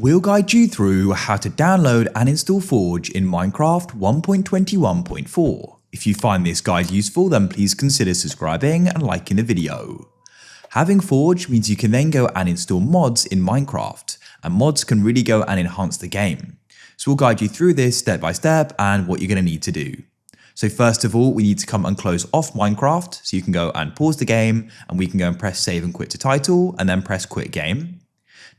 We'll guide you through how to download and install Forge in Minecraft 1.21.4. If you find this guide useful, then please consider subscribing and liking the video. Having Forge means you can then go and install mods in Minecraft, and mods can really go and enhance the game. So we'll guide you through this step by step and what you're going to need to do. So first of all, we need to come and close off Minecraft, so you can go and pause the game, and we can go and press save and quit to title, and then press quit game.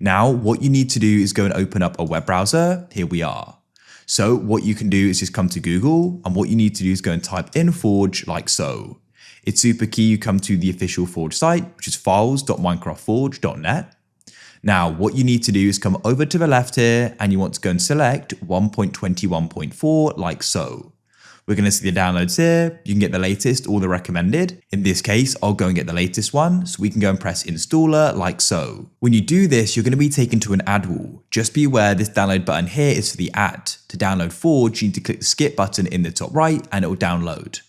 Now, what you need to do is go and open up a web browser. Here we are. So what you can do is just come to Google, and what you need to do is go and type in Forge like so. It's super key you come to the official Forge site, which is files.minecraftforge.net. Now, what you need to do is come over to the left here, and you want to go and select 1.21.4 like so. We're going to see the downloads here. You can get the latest or the recommended. In this case, I'll go and get the latest one, so we can go and press installer like so. When you do this, you're going to be taken to an ad wall. Just be aware this download button here is for the ad. To download Forge, you need to click the skip button in the top right and it will download.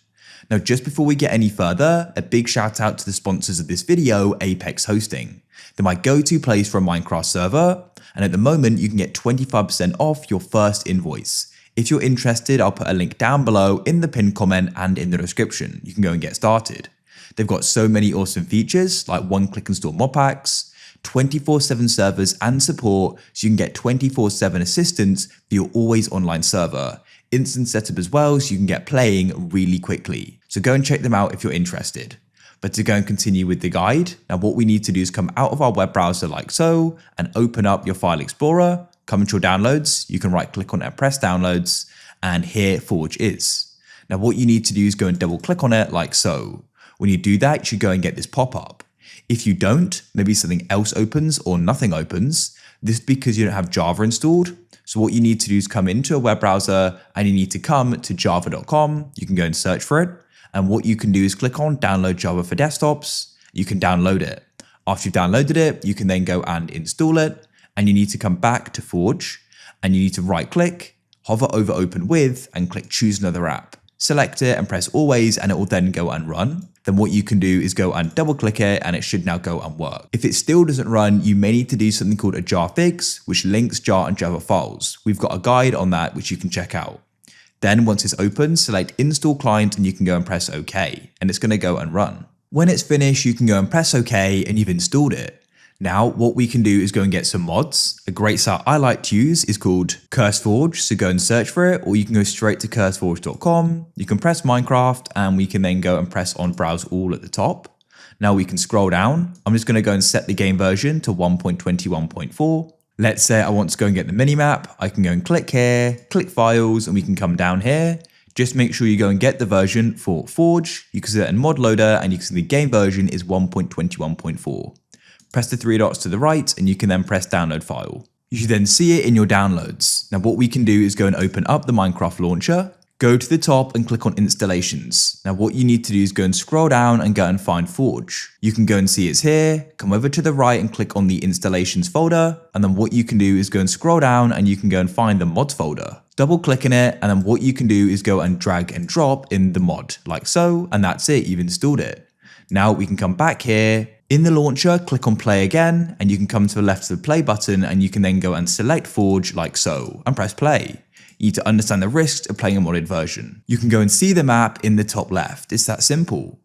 Now, just before we get any further, a big shout out to the sponsors of this video, Apex Hosting. They're my go-to place for a Minecraft server, and at the moment you can get 25% off your first invoice. If you're interested, I'll put a link down below in the pinned comment and in the description. You can go and get started. They've got so many awesome features like one-click install mod packs, 24/7 servers and support, so you can get 24/7 assistance for your always online server. Instant setup as well, so you can get playing really quickly. So go and check them out if you're interested. But to go and continue with the guide, now what we need to do is come out of our web browser like so and open up your file explorer. Come into your downloads, you can right click on it and press downloads, and here Forge is. Now what you need to do is go and double click on it like so. When you do that, you should go and get this pop-up. If you don't, maybe something else opens or nothing opens. This is because you don't have Java installed. So what you need to do is come into a web browser and you need to come to java.com. You can go and search for it. And what you can do is click on download Java for desktops. You can download it. After you've downloaded it, you can then go and install it. And you need to come back to Forge, and you need to right click, hover over open with, and click choose another app. Select it and press always, and it will then go and run. Then what you can do is go and double click it, and it should now go and work. If it still doesn't run, you may need to do something called a jar fix, which links jar and Java files. We've got a guide on that, which you can check out. Then once it's open, select install client, and you can go and press OK, and it's going to go and run. When it's finished, you can go and press OK, and you've installed it. Now, what we can do is go and get some mods. A great site I like to use is called CurseForge, so go and search for it, or you can go straight to curseforge.com. You can press Minecraft, and we can then go and press on Browse All at the top. Now we can scroll down. I'm just going to go and set the game version to 1.21.4. Let's say I want to go and get the minimap. I can go and click here, click Files, and we can come down here. Just make sure you go and get the version for Forge. You can see that in Mod Loader, and you can see the game version is 1.21.4. Press the three dots to the right, and you can then press download file. You should then see it in your downloads. Now what we can do is go and open up the Minecraft launcher, go to the top and click on installations. Now what you need to do is go and scroll down and go and find Forge. You can go and see it's here, come over to the right and click on the installations folder, and then what you can do is go and scroll down and you can go and find the mods folder. Double click in it, and then what you can do is go and drag and drop in the mod, like so, and that's it, you've installed it. Now we can come back here. In the launcher, click on play again, and you can come to the left of the play button, and you can then go and select Forge like so, and press play. You need to understand the risks of playing a modded version. You can go and see the map in the top left. It's that simple.